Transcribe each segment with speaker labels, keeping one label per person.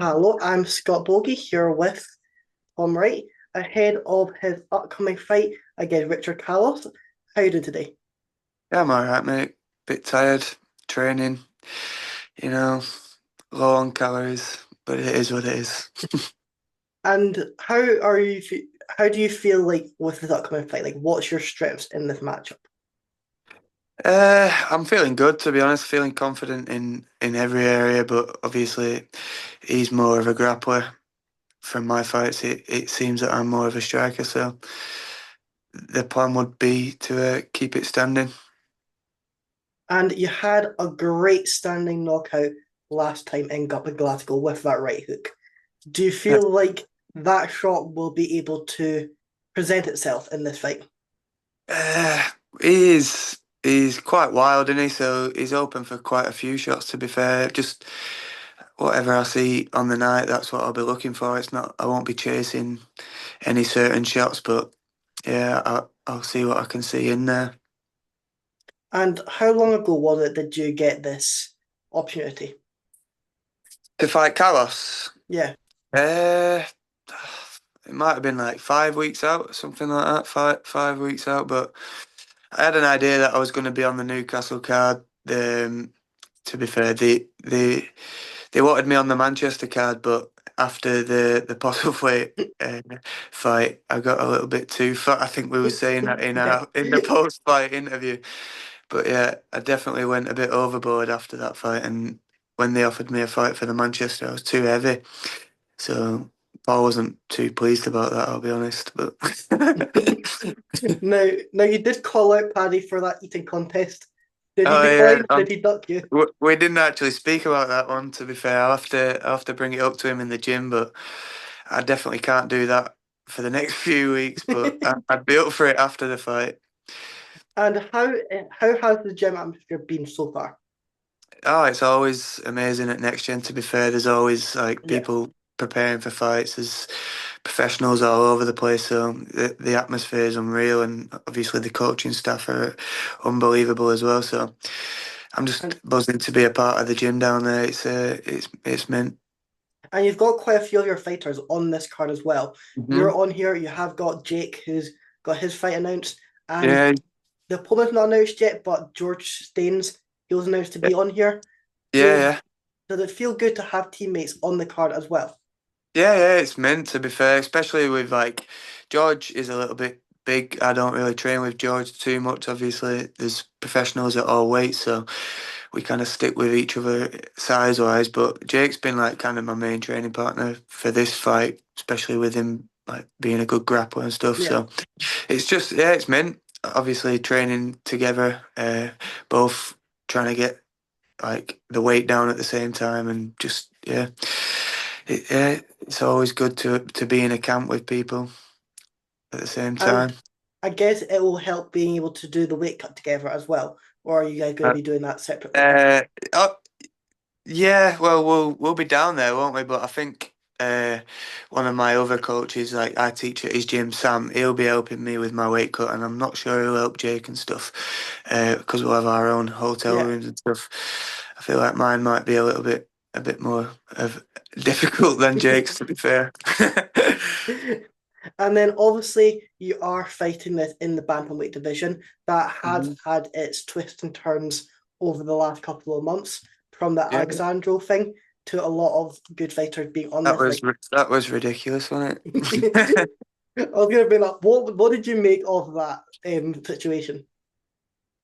Speaker 1: Hello, I'm Scott Bogie here with Wright ahead of his upcoming fight against Richard Kallos. How you doing today?
Speaker 2: Yeah, I'm alright, mate. Bit tired, training, you know, low on calories, but it is what it is.
Speaker 1: And how do you feel like with this upcoming fight? Like, what's your strengths in this matchup?
Speaker 2: I'm feeling good, to be honest, feeling confident in every area, but obviously he's more of a grappler. From my fights, it seems that I'm more of a striker, so the plan would be to keep it standing.
Speaker 1: And you had a great standing knockout last time in Glasgow with that right hook. Do you feel like that shot will be able to present itself in this fight?
Speaker 2: Uh, he's quite wild, isn't he? So he's open for quite a few shots, to be fair. Just whatever I see on the night, that's what I'll be looking for. It's not, I won't be chasing any certain shots, but yeah, I'll see what I can see in there.
Speaker 1: And how long ago was it did you get this opportunity?
Speaker 2: To fight Carlos,
Speaker 1: Yeah.
Speaker 2: uh, it might have been like 5 weeks out, something like that, five weeks out. But I had an idea that I was going to be on the Newcastle card. To be fair, they wanted me on the Manchester card, but after the Postlethwaite fight, I got a little bit too fat. I think we were saying that in
Speaker 1: Yeah.
Speaker 2: our in the post fight interview. But yeah, I definitely went a bit overboard after that fight, and when they offered me a fight for the Manchester, I was too heavy. So I wasn't too pleased about that, I'll be honest. But
Speaker 1: Now you did call out Paddy for that eating contest. Did he
Speaker 2: oh yeah,
Speaker 1: decline? Did he duck you?
Speaker 2: we didn't actually speak about that one. To be fair, I'll have to bring it up to him in the gym, but I definitely can't do that for the next few weeks. But I'd be up for it after the fight.
Speaker 1: And how has the gym atmosphere been so far?
Speaker 2: Oh, it's always amazing at Next Gen. To be fair, there's always like
Speaker 1: Yeah.
Speaker 2: people preparing for fights. There's professionals all over the place. So the atmosphere is unreal, and obviously the coaching staff are unbelievable as well. So I'm just
Speaker 1: And
Speaker 2: buzzing to be a part of the gym down there. It's mint.
Speaker 1: and you've got quite a few of your fighters on this card as well. You're
Speaker 2: Hmm.
Speaker 1: on here. You have got Jake, who's got his fight announced, and
Speaker 2: Yeah,
Speaker 1: the opponent's not announced yet, but George Staines, he was announced to
Speaker 2: yeah,
Speaker 1: be on here.
Speaker 2: yeah,
Speaker 1: So
Speaker 2: yeah.
Speaker 1: does it feel good to have teammates on the card as well?
Speaker 2: Yeah, it's meant to be fair, especially with like George is a little bit big. I don't really train with George too much. Obviously, there's professionals at all weights, so we kind of stick with each other size wise. But Jake's been like kind of my main training partner for this fight, especially with him like being a good grappler and stuff.
Speaker 1: Yeah.
Speaker 2: So it's just yeah, it's meant obviously training together, both trying to get like the weight down at the same time and just yeah. It's always good to be in a camp with people at the same
Speaker 1: And
Speaker 2: time.
Speaker 1: I guess it will help being able to do the weight cut together as well. Or are you guys going to
Speaker 2: Uh,
Speaker 1: be doing that separately?
Speaker 2: uh, oh, yeah, well, we'll be down there, won't we? But I think one of my other coaches, like I teach at his gym, Sam, he'll be helping me with my weight cut, and I'm not sure he'll help Jake and stuff because we'll have our own hotel
Speaker 1: Yeah.
Speaker 2: rooms and stuff. I feel like mine might be a bit more of difficult than Jake's, to be fair.
Speaker 1: And then obviously you are fighting this in the bantamweight division that has
Speaker 2: Mhm.
Speaker 1: had its twists and turns over the last couple of months, from the
Speaker 2: Yeah.
Speaker 1: Alexandro thing to a lot of good fighters being on
Speaker 2: That
Speaker 1: this.
Speaker 2: was
Speaker 1: Like,
Speaker 2: that was ridiculous, wasn't
Speaker 1: I
Speaker 2: it?
Speaker 1: was gonna bring up what did you make of that situation?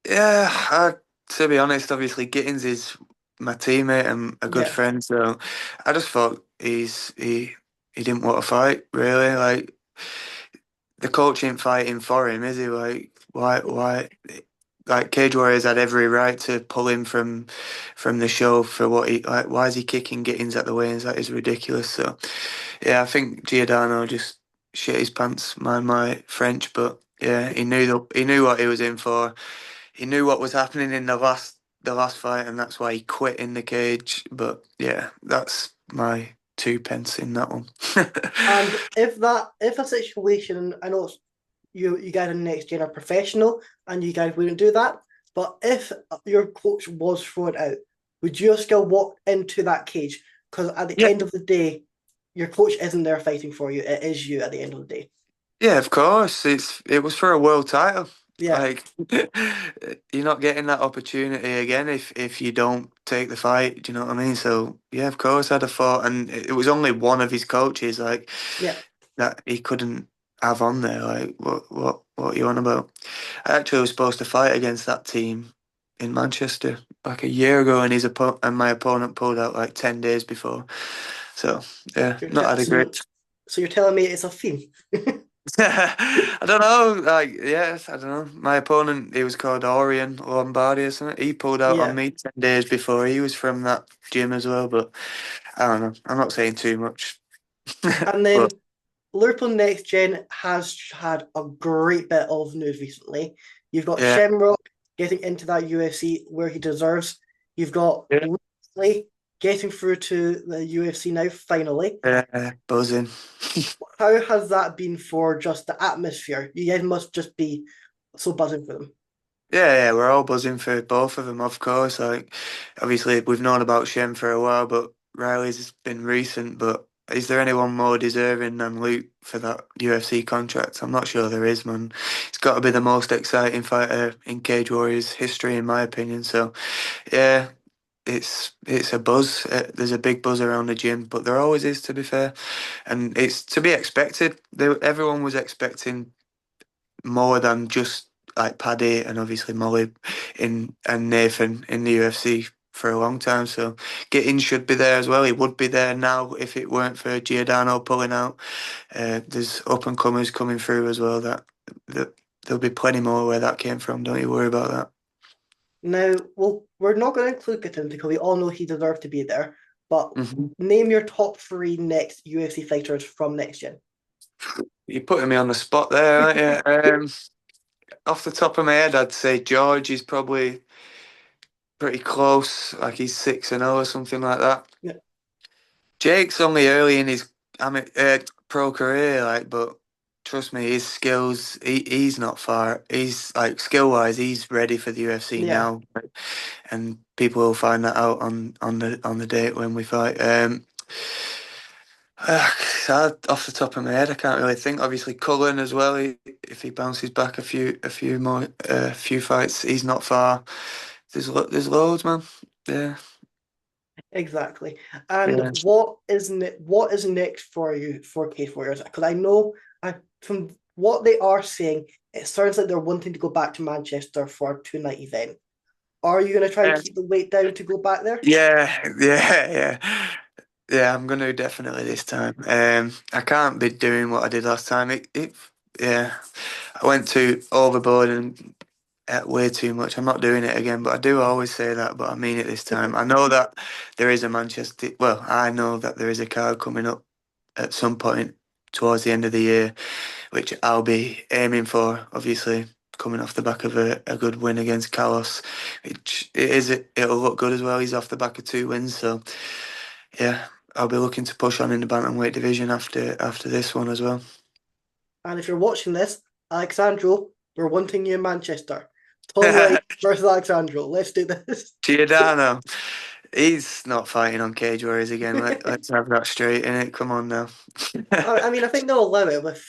Speaker 2: Yeah, to be honest, obviously Gittins is my teammate and a good
Speaker 1: Yeah,
Speaker 2: friend, so I just thought he didn't want to fight really. Like the coach ain't fighting for him, is he? Like why? Like Cage Warriors had every right to pull him from the show for what he like. Why is he kicking Gittins at the weigh-ins? That is ridiculous. So yeah, I think Giordano just shit his pants. Mind my French, but yeah, he knew what he was in for. He knew what was happening in the last fight, and that's why he quit in the cage. But yeah, that's my two pence in that one.
Speaker 1: and if a situation, I know you guys in the next gen are professional and you guys wouldn't do that, but if your coach was thrown out, would you still walk into that cage? Because at the
Speaker 2: Yeah,
Speaker 1: end of the day, your coach isn't there fighting for you. It is you at the end of the day.
Speaker 2: yeah, of course. It was for a world title.
Speaker 1: Yeah,
Speaker 2: Like you're not getting that opportunity again if you don't take the fight. Do you know what I mean? So yeah, of course I'd have fought, and it was only one of his coaches like
Speaker 1: yeah.
Speaker 2: that he couldn't have on there. Like what are you on about? I actually was supposed to fight against that team in Manchester like a year ago, and and my opponent pulled out like 10 days before. So yeah,
Speaker 1: You're
Speaker 2: not
Speaker 1: te-
Speaker 2: had a
Speaker 1: so
Speaker 2: great.
Speaker 1: so you're telling me it's a theme?
Speaker 2: I don't know. Like, yes, I don't know. My opponent, he was called Orion Lombardi or something. He pulled out on
Speaker 1: Yeah.
Speaker 2: me 10 days before. He was from that gym as well, but I don't know. I'm not saying too much.
Speaker 1: And
Speaker 2: But
Speaker 1: then Liverpool Next Gen has had a great bit of news recently. You've got
Speaker 2: yeah,
Speaker 1: Shamrock getting into that UFC where he deserves. You've got
Speaker 2: yeah,
Speaker 1: Lee getting through to the UFC now, finally.
Speaker 2: buzzing.
Speaker 1: How has that been for just the atmosphere? You guys must just be so buzzing for them.
Speaker 2: Yeah, we're all buzzing for both of them, of course. Like, obviously, we've known about Shem for a while, but Riley's been recent. But is there anyone more deserving than Luke for that UFC contract? I'm not sure there is, man. He's got to be the most exciting fighter in Cage Warriors history, in my opinion. So, yeah, it's a buzz. There's a big buzz around the gym, but there always is, to be fair, and it's to be expected. Everyone was expecting more than just like Paddy and obviously Molly in and Nathan in the UFC for a long time. So Gittins should be there as well. He would be there now if it weren't for Giordano pulling out. There's up and comers coming through as well. That there'll be plenty more where that came from. Don't you worry about that.
Speaker 1: Now, well, we're not going to include Kitten because we all know he deserved to be there. But
Speaker 2: Hmm.
Speaker 1: name your top three next UFC fighters from next gen.
Speaker 2: You're putting me on the spot there, aren't you? Off the top of my head, I'd say George is probably pretty close. Like he's 6-0 or something like that.
Speaker 1: Yeah,
Speaker 2: Jake's only early in his pro career, like, but trust me, his skills, he's not far. He's like skill wise, he's ready for the UFC
Speaker 1: yeah.
Speaker 2: now, and people will find that out on the date when we fight. Off the top of my head, I can't really think. Obviously, Cullen as well. If he bounces back a few more, few fights, he's not far. There's loads, man. Yeah,
Speaker 1: Exactly. And
Speaker 2: yeah.
Speaker 1: what is next for you for Cage Warriors? Because I know from what they are saying, it sounds like they're wanting to go back to Manchester for a two-night event. Are you going to try and keep the weight down to go back there?
Speaker 2: Yeah. Yeah, I'm gonna definitely this time. I can't be doing what I did last time. Yeah, I went too overboard and ate way too much. I'm not doing it again, but I do always say that, but I mean it this time. I know that there is a Manchester, well, I know that there is a card coming up at some point towards the end of the year, which I'll be aiming for, obviously, coming off the back of a good win against Kallos, which it'll look good as well. He's off the back of 2 wins, so yeah, I'll be looking to push on in the bantamweight division after this one as well.
Speaker 1: And if you're watching this, Alexandro, we're wanting you in Manchester. Tom Wright versus Alexandro. Let's do this.
Speaker 2: Giordano, he's not fighting on Cage Warriors again. Let's have that straight in it. Come on now.
Speaker 1: I mean, I think they'll allow it with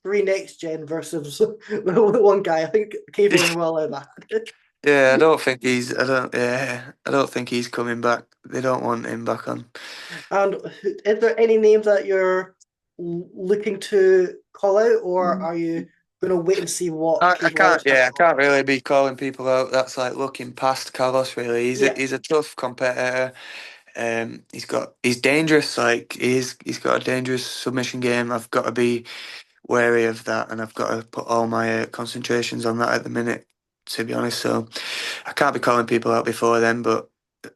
Speaker 1: three next gen versus one guy. I think Cage Warriors will allow that.
Speaker 2: Yeah, I don't think he's. I don't. Yeah, I don't think he's coming back. They don't want him back on.
Speaker 1: And is there any names that you're looking to call out, or are you going to wait and see what
Speaker 2: I
Speaker 1: Cage
Speaker 2: can't.
Speaker 1: Warriors have?
Speaker 2: Yeah, I can't really be calling people out. That's like looking past Carlos. Really,
Speaker 1: Yeah,
Speaker 2: he's a tough competitor. He's dangerous. Like he's got a dangerous submission game. I've got to be wary of that, and I've got to put all my concentrations on that at the minute. To be honest, so I can't be calling people out before then. But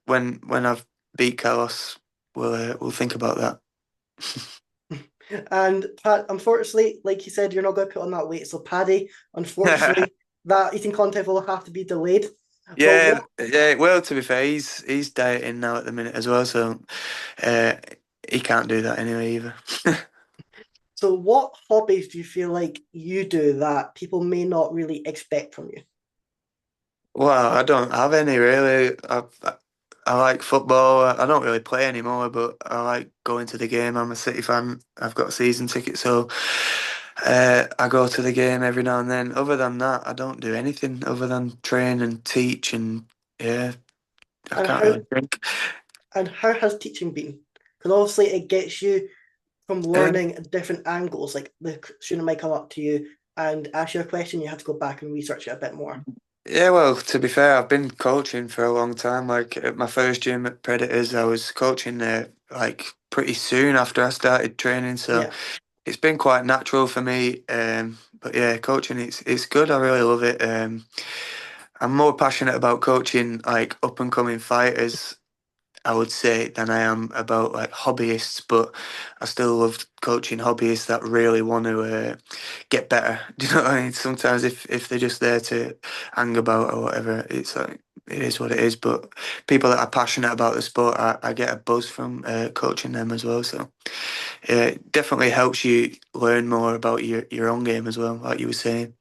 Speaker 2: when I've beat Carlos, we'll think about that.
Speaker 1: and Pat, unfortunately, like you said, you're not going to put on that weight. So Paddy, unfortunately, that eating contest will have to be delayed. But
Speaker 2: Yeah,
Speaker 1: what?
Speaker 2: yeah. Well, to be fair, he's dieting now at the minute as well, so uh, he can't do that anyway either.
Speaker 1: So what hobbies do you feel like you do that people may not really expect from you?
Speaker 2: Well, I don't have any really. I like football. I don't really play anymore, but I like going to the game. I'm a City fan. I've got a season ticket, so I go to the game every now and then. Other than that, I don't do anything other than train and teach, and yeah, I
Speaker 1: And
Speaker 2: can't
Speaker 1: how
Speaker 2: really drink.
Speaker 1: and how has teaching been? Because obviously it gets you from
Speaker 2: Um,
Speaker 1: learning different angles. Like the student might come up to you and ask you a question, you have to go back and research it a bit more.
Speaker 2: yeah, well, to be fair, I've been coaching for a long time. Like at my first gym at Predators, I was coaching there like pretty soon after I started training, so
Speaker 1: Yeah.
Speaker 2: it's been quite natural for me. But yeah, coaching it's good. I really love it. I'm more passionate about coaching like up and coming fighters, I would say, than I am about like hobbyists. But I still love coaching hobbyists that really want to get better. Do you know what I mean? Sometimes if they're just there to hang about or whatever, it's like it is what it is. But people that are passionate about the sport, I get a buzz from coaching them as well. So yeah, it definitely helps you learn more about your own game as well, like you were saying.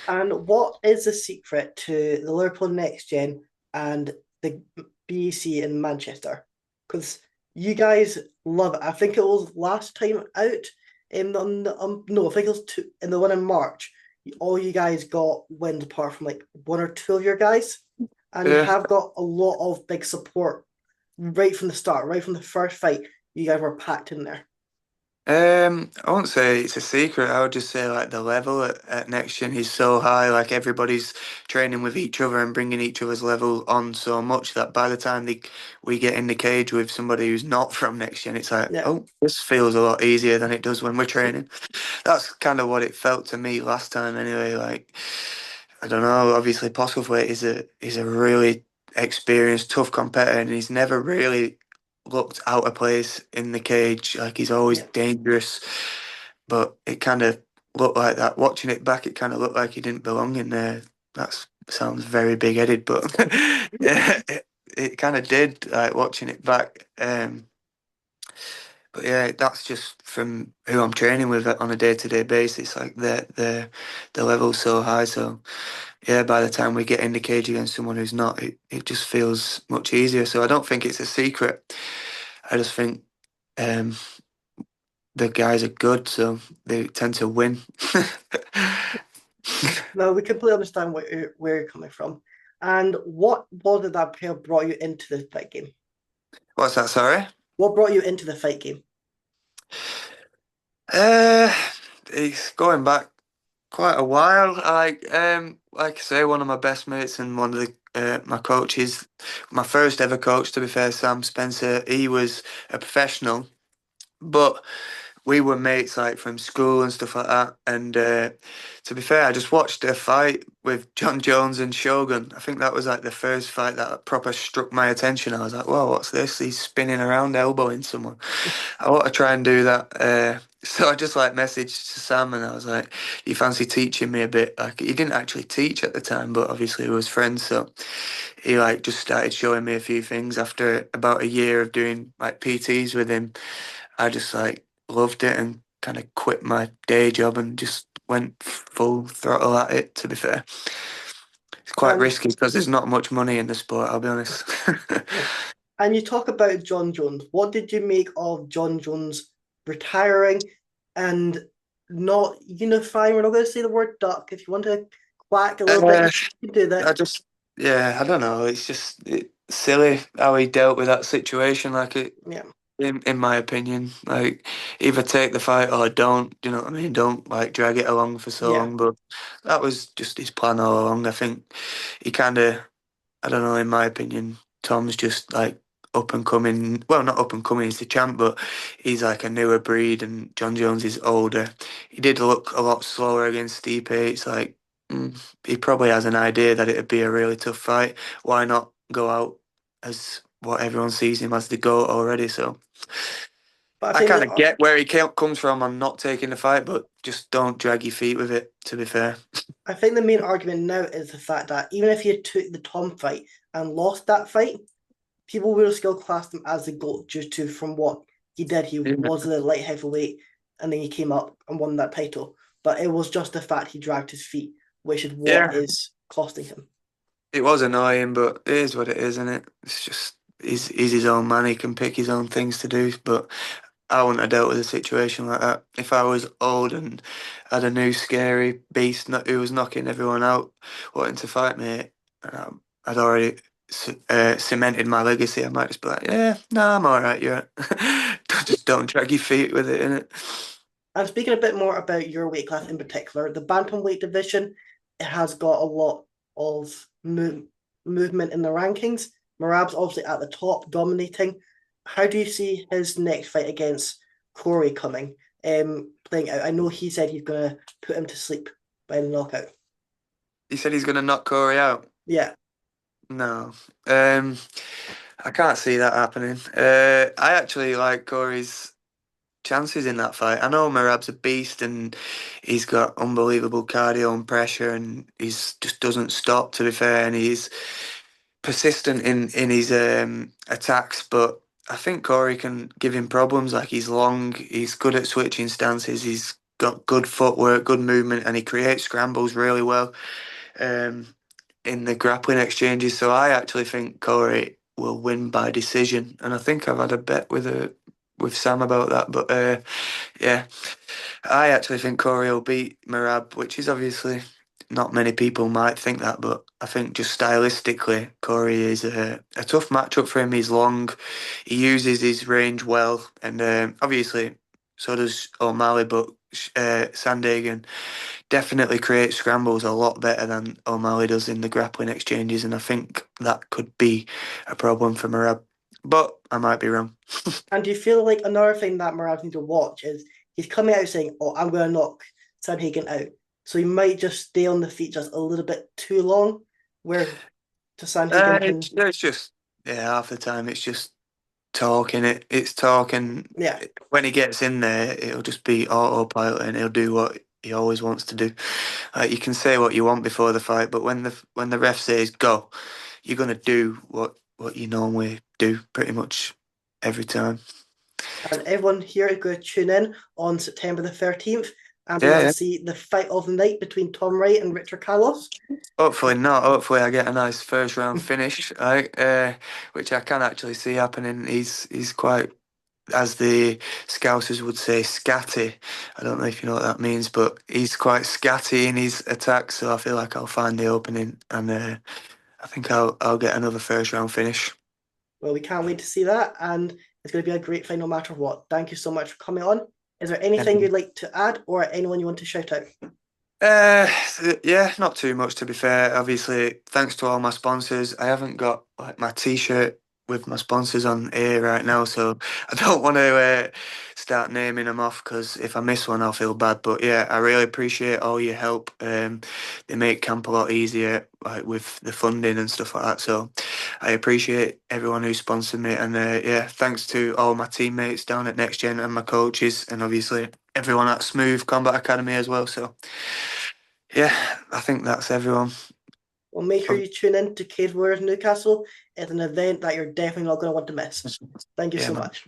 Speaker 1: And what is the secret to the Liverpool Next Gen and the BEC in Manchester? Because you guys love it. I think it was last time out in the no, I think it was in the one in March. All you guys got wins apart from like one or two of your guys, and you
Speaker 2: Yeah.
Speaker 1: have got a lot of big support right from the start, right from the first fight. You guys were packed in there.
Speaker 2: I won't say it's a secret. I would just say like the level at Next Gen is so high. Like everybody's training with each other and bringing each other's level on so much that by the time we get in the cage with somebody who's not from Next Gen, it's like,
Speaker 1: Yeah,
Speaker 2: oh, this feels a lot easier than it does when we're training. That's kind of what it felt to me last time anyway. Like I don't know. Obviously, Postlethwaite is a really experienced, tough competitor, and he's never really looked out of place in the cage. Like he's always
Speaker 1: yeah.
Speaker 2: dangerous, but it kind of looked like that. Watching it back, it kind of looked like he didn't belong in there. That sounds very big-headed, but yeah, it kind of did. Like watching it back. But yeah, that's just from who I'm training with on a day-to-day basis. Like the level's so high, so yeah, by the time we get in the cage against someone who's not, it just feels much easier. So I don't think it's a secret. I just think um, the guys are good, so they tend to win.
Speaker 1: No, we completely understand where you're coming from. And what was it that pair brought you into the fight game?
Speaker 2: What's that, sorry?
Speaker 1: What brought you into the fight game?
Speaker 2: Uh, it's going back quite a while. Like I say, one of my best mates and one of my coaches, my first ever coach, to be fair, Sam Spencer, he was a professional, but we were mates like from school and stuff like that. And to be fair, I just watched a fight with John Jones and Shogun. I think that was like the first fight that proper struck my attention. I was like, "Whoa, what's this? He's spinning around, elbowing someone. I want to try and do that." So I just like messaged to Sam and I was like, "You fancy teaching me a bit?" Like he didn't actually teach at the time, but obviously we was friends, so he like just started showing me a few things. After about a year of doing like PTs with him, I just like loved it and kind of quit my day job and just went full throttle at it, to be fair. It's quite
Speaker 1: And
Speaker 2: risky because there's not much money in the sport, I'll be honest.
Speaker 1: yeah, and you talk about John Jones. What did you make of John Jones retiring and not unifying? We're not going to say the word duck. If you want to quack a little bit,
Speaker 2: uh,
Speaker 1: you can do
Speaker 2: I
Speaker 1: that.
Speaker 2: just, yeah, I don't know. It's just silly how he dealt with that situation.
Speaker 1: Yeah,
Speaker 2: In my opinion, like either take the fight or don't. Do you know what I mean? Don't like drag it along for so
Speaker 1: yeah.
Speaker 2: long. But that was just his plan all along. I think he kind of, I don't know, in my opinion, Tom's just like up and coming. Well, not up and coming, he's the champ, but he's like a newer breed, and John Jones is older. He did look a lot slower against Stipe. It's like he probably has an idea that it'd be a really tough fight. Why not go out as what everyone sees him as the GOAT already? So
Speaker 1: But I
Speaker 2: I
Speaker 1: think
Speaker 2: kind
Speaker 1: that
Speaker 2: of get where he comes from on not taking the fight, but just don't drag your feet with it, to be fair.
Speaker 1: I think the main argument now is the fact that even if you took the Tom fight and lost that fight, people would have still classed him as the GOAT just to from what he did. He was the light heavyweight and then he came up and won that title. But it was just the fact he dragged his feet, which is what
Speaker 2: Yeah.
Speaker 1: is costing him.
Speaker 2: It was annoying, but it is what it is, isn't it? It's just he's his own man. He can pick his own things to do. But I wouldn't have dealt with a situation like that if I was old and had a new scary beast who was knocking everyone out, wanting to fight me. I'd already cemented my legacy. I might just be like, yeah, no, I'm all right. Yeah, just don't drag your feet with it, innit?
Speaker 1: And speaking a bit more about your weight class in particular, the bantamweight division, it has got a lot of movement in the rankings. Marab's obviously at the top, dominating. How do you see his next fight against Corey coming? Playing out. I know he said he's gonna put him to sleep by the knockout.
Speaker 2: He said he's gonna knock Corey out.
Speaker 1: Yeah,
Speaker 2: No, I can't see that happening. I actually like Corey's chances in that fight. I know Merab's a beast and he's got unbelievable cardio and pressure and he's just doesn't stop, to be fair, and he's persistent in his attacks, but I think Corey can give him problems. Like he's long, he's good at switching stances, he's got good footwork, good movement, and he creates scrambles really well um, in the grappling exchanges. So I actually think Corey will win by decision, and I think I've had a bet with Sam about that. But yeah, I actually think Corey will beat Merab, which is obviously not many people might think that, but I think just stylistically, Corey is a tough matchup for him. He's long, he uses his range well, and obviously so does O'Malley, but Sandagan definitely creates scrambles a lot better than O'Malley does in the grappling exchanges, and I think that could be a problem for Merab. But I might be wrong.
Speaker 1: and do you feel like another thing that Marab needs to watch is he's coming out saying, "Oh, I'm gonna knock Sanhagen out," so he might just stay on the feet just a little bit too long, where to Sanhagen can,
Speaker 2: It's just yeah, half the time it's just talking. It's talking.
Speaker 1: yeah.
Speaker 2: When he gets in there, it'll just be autopilot, and he'll do what he always wants to do. You can say what you want before the fight, but when the ref says go, you're gonna do what you normally do pretty much every time.
Speaker 1: And everyone here is going to tune in on September the 13th and be
Speaker 2: Yeah,
Speaker 1: able to
Speaker 2: yeah.
Speaker 1: see the fight of the night between Tom Wright and Richard Kallos.
Speaker 2: Hopefully not. Hopefully I get a nice first round finish, which I can actually see happening. He's quite, as the Scousers would say, scatty. I don't know if you know what that means, but he's quite scatty in his attacks. So I feel like I'll find the opening, and I think I'll get another first round finish.
Speaker 1: Well, we can't wait to see that, and it's going to be a great fight no matter what. Thank you so much for coming on. Is there anything you'd like to add or anyone you want to shout out?
Speaker 2: Uh, yeah, not too much to be fair. Obviously, thanks to all my sponsors. I haven't got like my t-shirt with my sponsors on here right now, so I don't want to start naming them off because if I miss one, I'll feel bad. But yeah, I really appreciate all your help. They make camp a lot easier, like with the funding and stuff like that. So I appreciate everyone who sponsored me, and yeah, thanks to all my teammates down at Next Gen and my coaches, and obviously everyone at Smooth Combat Academy as well. So. Yeah, I think that's everyone.
Speaker 1: Well, make sure you tune in to Cage Warriors Newcastle. It's an event that you're definitely not going to want to miss. Thank you
Speaker 2: Yeah,
Speaker 1: so
Speaker 2: man.
Speaker 1: much.